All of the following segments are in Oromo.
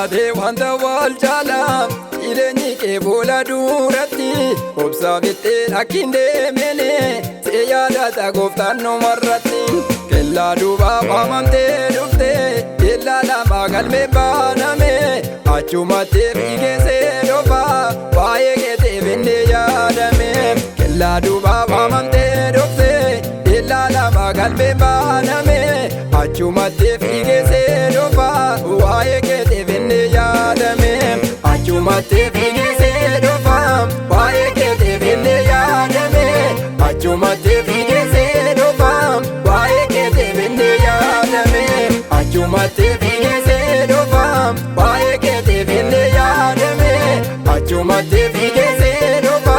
taatee wanta wal jaalaa jireenyi kee fuula duratti obsa bittee akkin deemene see yaadata gooftaan numarratti kellaa duubaa waamamtee dhufte illaa lama galmee baaname achumatti fiigeessee dhufa waa'ee keetii binnee yaadame kellaa duubaa waamamtee dhufte illaa lama galmee baaname achumatti fiigeessee dhufa waa'ee keetii binnee yaadame achumatti fiigeessee dhufa waa'ee keetii binnee yaadame achumatti fiigeessee dhufa waa'ee keetii binnee yaadame achumatti fiigeessee dhufa waa'ee keetii binnee yaadame achumatti fiigeessee dhufa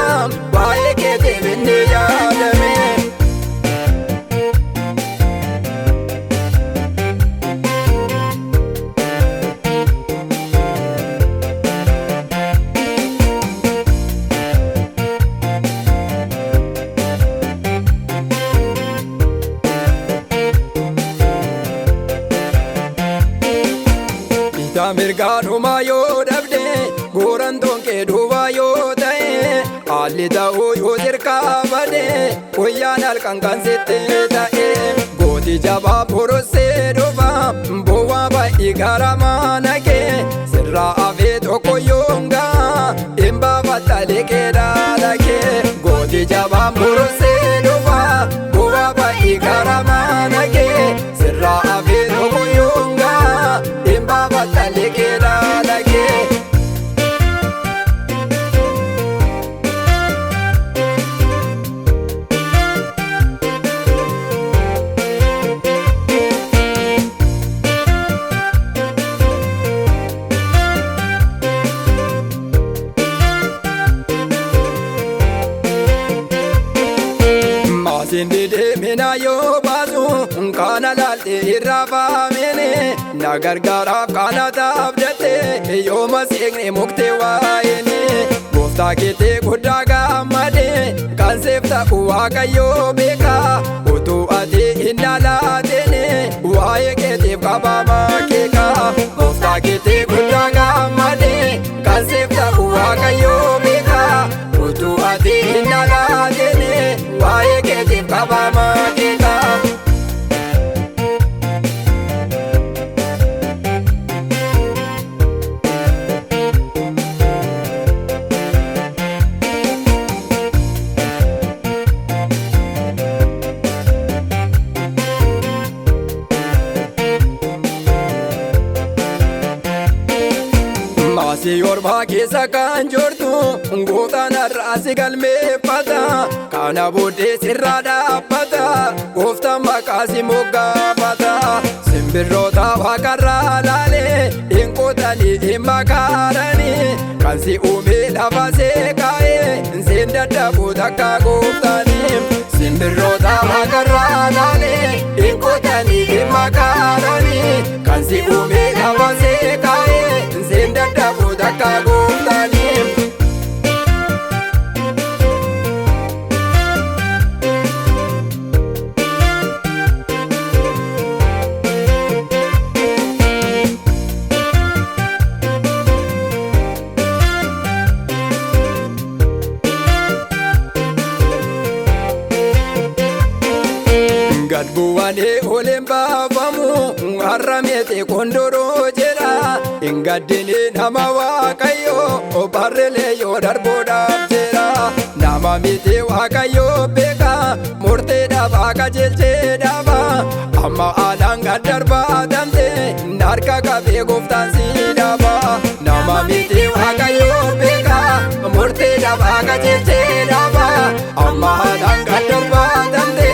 waa'ee keetii binnee yaadame. Mirgaanuma yoo dhabde goorantoon kee duuba yoo ta'e haalli ta'uu yoo sirkaa bade guyyaan halkan kan sitti ta'e gooti jabaa borossee dhufa bowwaa baay'ee gara mana kee sirraa hafee tokko yoonga hin baafatta liqee dhaala kee gooti jabaa borossee dhufa bowwaa baay'ee gara mana kee sirraa hafee tokko yoonga hin baafatta liqee dhaala kee. Sindi deemina yoo baasu kana laalte irraa faamene na gargaaraaf kana taabdatte yoo maseeqne mukte waa'ene gooftaa keetii guddaa gammade kan seef ta'u waaqayyoo beeka utuu ati hin dhalaatene waa'ee keetiif qabamaa keeka gooftaa keetii guddaa gammade kan seef ta'u waaqayyoo beeka utuu ati hin dhalaatene waa'ee keetiif qabamaa keeka. Maasii ormaa keessa kan jirtu gooftaan har'aasi galmeeffata kana booddee sirraa dhaabbata gooftaan maqaasi moggaafata simbirroota waaqarraa laalee hin qotanii hin makaaranii kan si uume lafa seekaa'ee seen dadhabuu takka gooftaanii simbirroota waaqarraa laalee hin qotanii hin makaaranii kan si uume lafa seekaa'ee seen dadhabuu takka gooftaanii. Gad bu'anii oleen baafamu har'a meexee kondoroo jedha hin gaddini nama waaqayyoo barreelee yoo darbuudhaaf jedha nama miti waaqayyoo beeka murteedhaaf akka jeelcheedhaaf amma alaan gad darbaatamte harka qabee gooftaan si dhaaba nama miti waaqayyoo beeka murteedhaaf akka jeelcheedhaaf amma alaan gad darbaatamte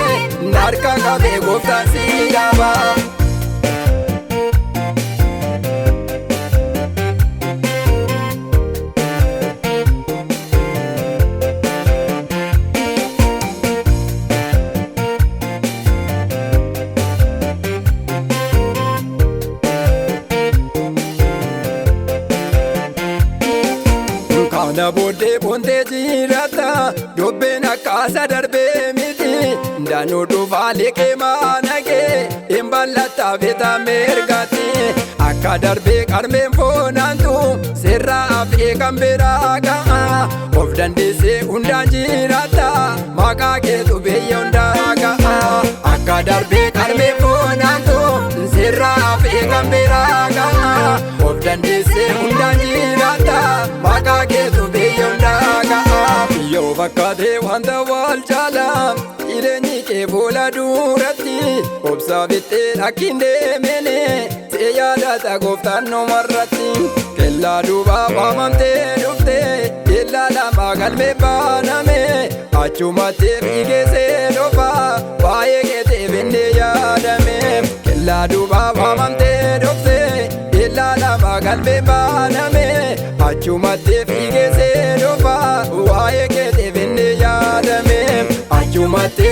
harka qabee gooftaan si dhaaba. Kana booddee bontee jiraata dobbeen akkaasa darbee miti daanuu dhufaa liqee maana kee hin bal'ataa beetaa mergaati akka darbee qarmeen foonaantu sirraa hafee kan biraa ga'a of dandeessee hundaan jiraata maqaa keetu biyya hundaa ga'a akka darbee qarmeen foonaantu sirraa hafee kan biraa ga'a of dandeessee hundaan jiraata maqaa keetu biyya hundaa ga'a yoo fakkaatee wanta wal jaalaa jireenyi kee fuula duratti obsaa bittee akkin deemene see yaadata gooftaan numarratti kellaa duubaa waamamtee dhufte illaa lama galmee baaname achumatti fiigeessee dhufa baay'ee keetee bennee yaadame kellaa duubaa waamamtee dhufte illaa lama galmee baaname achumatti fiigeessee dhufa baay'ee keetee bennee yaadame achumatti